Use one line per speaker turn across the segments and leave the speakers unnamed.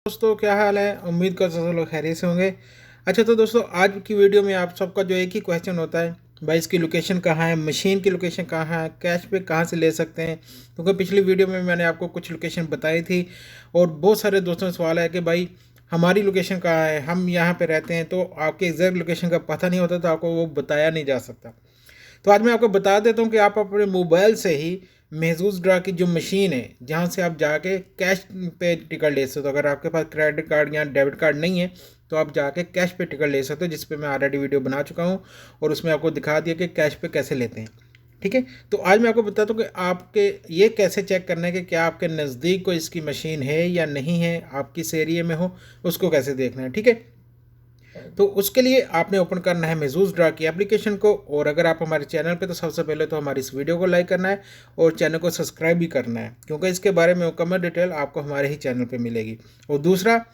दोस्तों क्या हाल है। उम्मीद कर सब लोग खैरियत से होंगे। अच्छा तो दोस्तों आज की वीडियो में आप सबका जो एक ही क्वेश्चन होता है, भाई इसकी लोकेशन कहाँ है, मशीन की लोकेशन कहाँ है, कैश पे कहाँ से ले सकते हैं। क्योंकि पिछली वीडियो में मैंने आपको कुछ लोकेशन बताई थी और बहुत सारे दोस्तों का सवाल है कि भाई हमारी लोकेशन कहाँ है, हम यहाँ पे रहते हैं तो आपके एग्जैक्ट लोकेशन का पता नहीं होता तो आपको वो बताया नहीं जा सकता। तो आज मैं आपको बता देता हूँ कि आप अपने मोबाइल से ही महजूज ड्रा की जो मशीन है जहाँ से आप जाके कैश पे टिकट ले सकते हो। अगर आपके पास क्रेडिट कार्ड या डेबिट कार्ड नहीं है तो आप जाके कैश पे टिकट ले सकते हो, जिस पे मैं ऑलरेडी वीडियो बना चुका हूँ और उसमें आपको दिखा दिया कि कैश पे कैसे लेते हैं। ठीक है, तो आज मैं आपको बताता हूँ कि आपके ये कैसे चेक करना है कि क्या आपके नज़दीक कोई इसकी मशीन है या नहीं है, आप किस एरिए में हो उसको कैसे देखना है। ठीक है, तो उसके लिए आपने ओपन करना है महजूज ड्रा की एप्लीकेशन को, और अगर आप हमारे चैनल पे तो सबसे पहले तो हमारी इस वीडियो को लाइक करना है और चैनल को सब्सक्राइब भी करना है, क्योंकि इसके बारे में मुकम्मल डिटेल आपको हमारे ही चैनल पे मिलेगी। और दूसरा,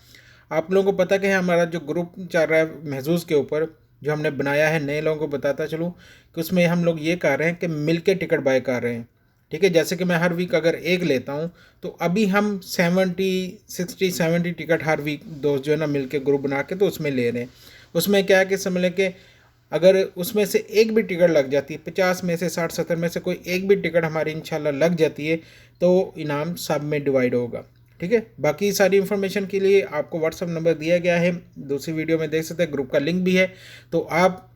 आप लोगों को पता कि हमारा जो ग्रुप चल रहा है महजूज के ऊपर जो हमने बनाया है, नए लोगों को बताता चलूँ कि उसमें हम लोग ये कर रहे हैं कि मिल के टिकट बाय कर रहे हैं। ठीक है, जैसे कि मैं हर वीक अगर एक लेता हूँ तो अभी हम 70 टिकट हर वीक दोस्त जो है ना मिल के ग्रुप बना के तो उसमें ले रहे हैं। उसमें क्या है कि समझ लें कि अगर उसमें से एक भी टिकट लग जाती है, 50 में से 60-70 में से कोई एक भी टिकट हमारी इंशाल्लाह लग जाती है तो इनाम सब में डिवाइड होगा। ठीक है, बाकी सारी इन्फॉर्मेशन के लिए आपको व्हाट्सअप नंबर दिया गया है, दूसरी वीडियो में देख सकते हैं, ग्रुप का लिंक भी है, तो आप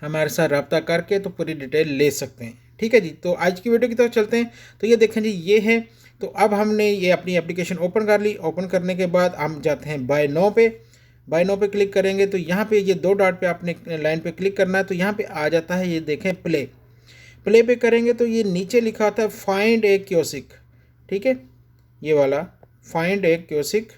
हमारे साथ रब्ता करके तो पूरी डिटेल ले सकते हैं। ठीक है जी, तो आज की वीडियो की तरफ चलते हैं। तो ये देखें जी, ये है। तो अब हमने ये अपनी एप्लीकेशन ओपन कर ली। ओपन करने के बाद हम जाते हैं बाय नो पे। बाय नो पे क्लिक करेंगे तो यहाँ पे ये दो डॉट पे आपने लाइन पे क्लिक करना है, तो यहाँ पे आ जाता है, ये देखें प्ले। प्ले पे करेंगे तो ये नीचे लिखा होता है फाइंड ए क्योसिक। ठीक है, ये वाला फाइंड ए क्योसिक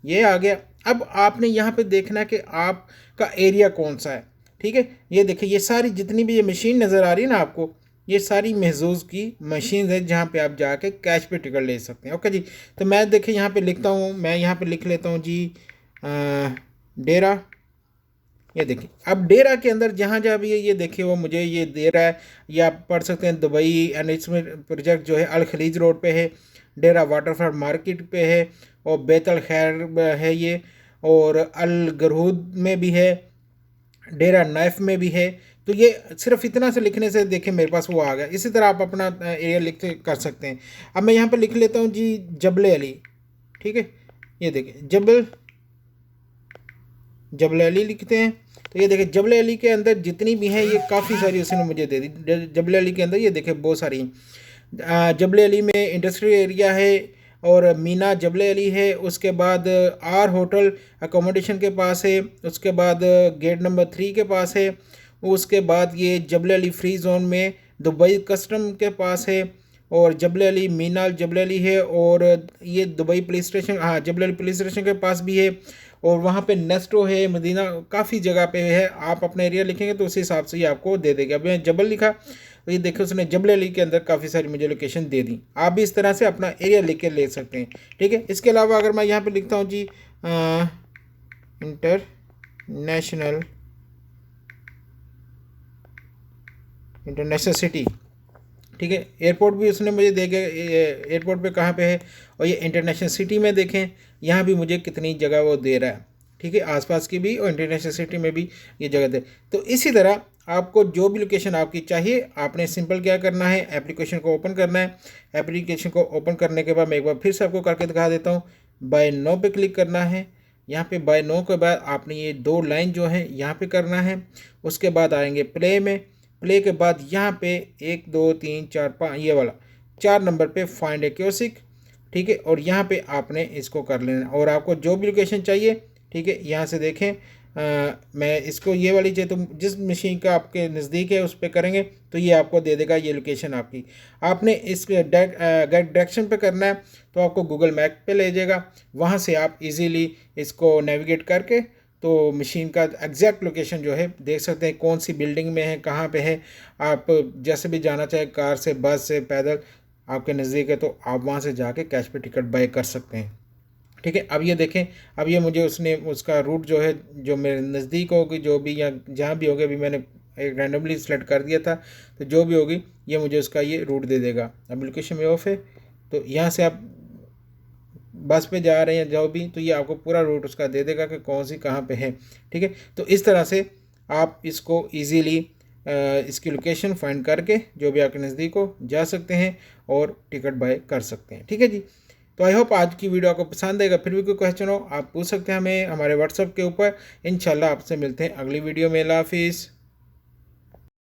ये आ गया। अब आपने यहाँ पे देखना है कि आपका एरिया कौन सा है। ठीक है, ये देखिए ये सारी जितनी भी ये मशीन नज़र आ रही है ना आपको, ये सारी महजूज की मशीन है जहाँ पे आप जाके कैश पे टिकट ले सकते हैं। ओके जी, तो मैं देखिए यहाँ पे लिखता हूँ, मैं यहाँ पे लिख लेता हूँ जी डेरा। ये देखिए अब डेरा के अंदर जहाँ जहाँ भी ये देखिए वो मुझे ये दे रहा है। ये आप पढ़ सकते हैं, दुबई एनरिचमेंट प्रोजेक्ट जो है अल खलीज रोड पे है, डेरा वाटरफ्रंट मार्केट पे है, और बेतल खैर है ये, और अल गरहूद में भी है, डेरा नाइफ में भी है। तो ये सिर्फ इतना से लिखने से देखिए मेरे पास वो आ गया। इसी तरह आप अपना एरिया लिख के कर सकते हैं। अब मैं यहाँ पे लिख लेता हूँ जी जबले अली। ठीक है, ये देखिए जबल अली लिखते हैं। तो ये देखिए जबल अली के अंदर जितनी भी हैं ये काफ़ी सारी उसने मुझे दे दी। जबल अली के अंदर ये देखिए बहुत सारी जबल अली में इंडस्ट्रियल एरिया है, और मीना जबल अली है, उसके बाद आर होटल अकोमोडेशन के पास है, उसके बाद गेट नंबर 3 के पास है, उसके बाद ये जबल अली फ्री जोन में दुबई कस्टम के पास है, और जबल अली मीना जबल अली है, और ये दुबई पुलिस स्टेशन, हाँ जबल अली पुलिस स्टेशन के पास भी है, और वहाँ पे नेस्टो है, मदीना, काफ़ी जगह पे है। आप अपना एरिया लिखेंगे तो उस हिसाब से ही आपको दे देगा। अभी जबल लिखा तो ये देखो उसने जबल अली के अंदर काफ़ी सारी मुझे लोकेशन दे दी। आप भी इस तरह से अपना एरिया लिख के ले सकते हैं। ठीक है, इसके अलावा अगर मैं यहाँ पे लिखता हूँ जी इंटरनेशनल इंटरनेशनल सिटी। ठीक है, एयरपोर्ट भी उसने मुझे देखे, एयरपोर्ट पे कहाँ पे है, और ये इंटरनेशनल सिटी में देखें यहाँ भी मुझे कितनी जगह वो दे रहा है। ठीक है, आसपास की भी और इंटरनेशनल सिटी में भी ये जगह दे। तो इसी तरह आपको जो भी लोकेशन आपकी चाहिए, आपने सिंपल क्या करना है, एप्लीकेशन को ओपन करना है। एप्लीकेशन को ओपन करने के बाद मैं एक बार फिर से आपको करके दिखा देता हूँ। बाय नो पे क्लिक करना है। यहाँ पे बाय नो के बाद आपने ये दो लाइन जो है यहाँ पे करना है। उसके बाद आएंगे प्ले में। प्ले के बाद यहाँ पे 1 2 3 4 5 ये वाला 4 नंबर पे फाइंड ए क्योसिक। ठीक है, और यहाँ पे आपने इसको कर लेना, और आपको जो भी लोकेशन चाहिए, ठीक है, यहाँ से देखें मैं इसको ये वाली चाहिए तो जिस मशीन का आपके नज़दीक है उस पर करेंगे तो ये आपको दे देगा ये लोकेशन आपकी। आपने इस डायरेक्शन पे करना है तो आपको गूगल मैप पे ले जाएगा, वहाँ से आप इजीली इसको नेविगेट करके तो मशीन का एग्जैक्ट लोकेशन जो है देख सकते हैं, कौन सी बिल्डिंग में है, कहाँ पे है। आप जैसे भी जाना चाहे, कार से, बस से, पैदल, आपके नज़दीक है तो आप वहाँ से जाके कैश पे टिकट बाय कर सकते हैं। ठीक है, अब ये देखें, अब ये मुझे उसने उसका रूट जो है जो मेरे नज़दीक होगी, जो भी या जहाँ भी होगी, अभी मैंने एक रैंडमली सेलेक्ट कर दिया था, तो जो भी होगी ये मुझे उसका ये रूट दे देगा। अब लोकेशन में ऑफ है तो यहाँ से आप बस पे जा रहे हैं जो भी, तो ये आपको पूरा रूट उसका दे देगा कि कौन सी कहाँ पे है। ठीक है, तो इस तरह से आप इसको ईजीली इसकी लोकेशन फाइंड करके जो भी आपके नज़दीक हो जा सकते हैं और टिकट बाय कर सकते हैं। ठीक है जी, तो आई होप आज की वीडियो आपको पसंद आएगा। फिर भी कोई क्वेश्चन हो आप पूछ सकते हैं हमें हमारे व्हाट्सएप के ऊपर। इंशाल्लाह आपसे मिलते हैं अगली वीडियो में। अल्लाह हाफिज़।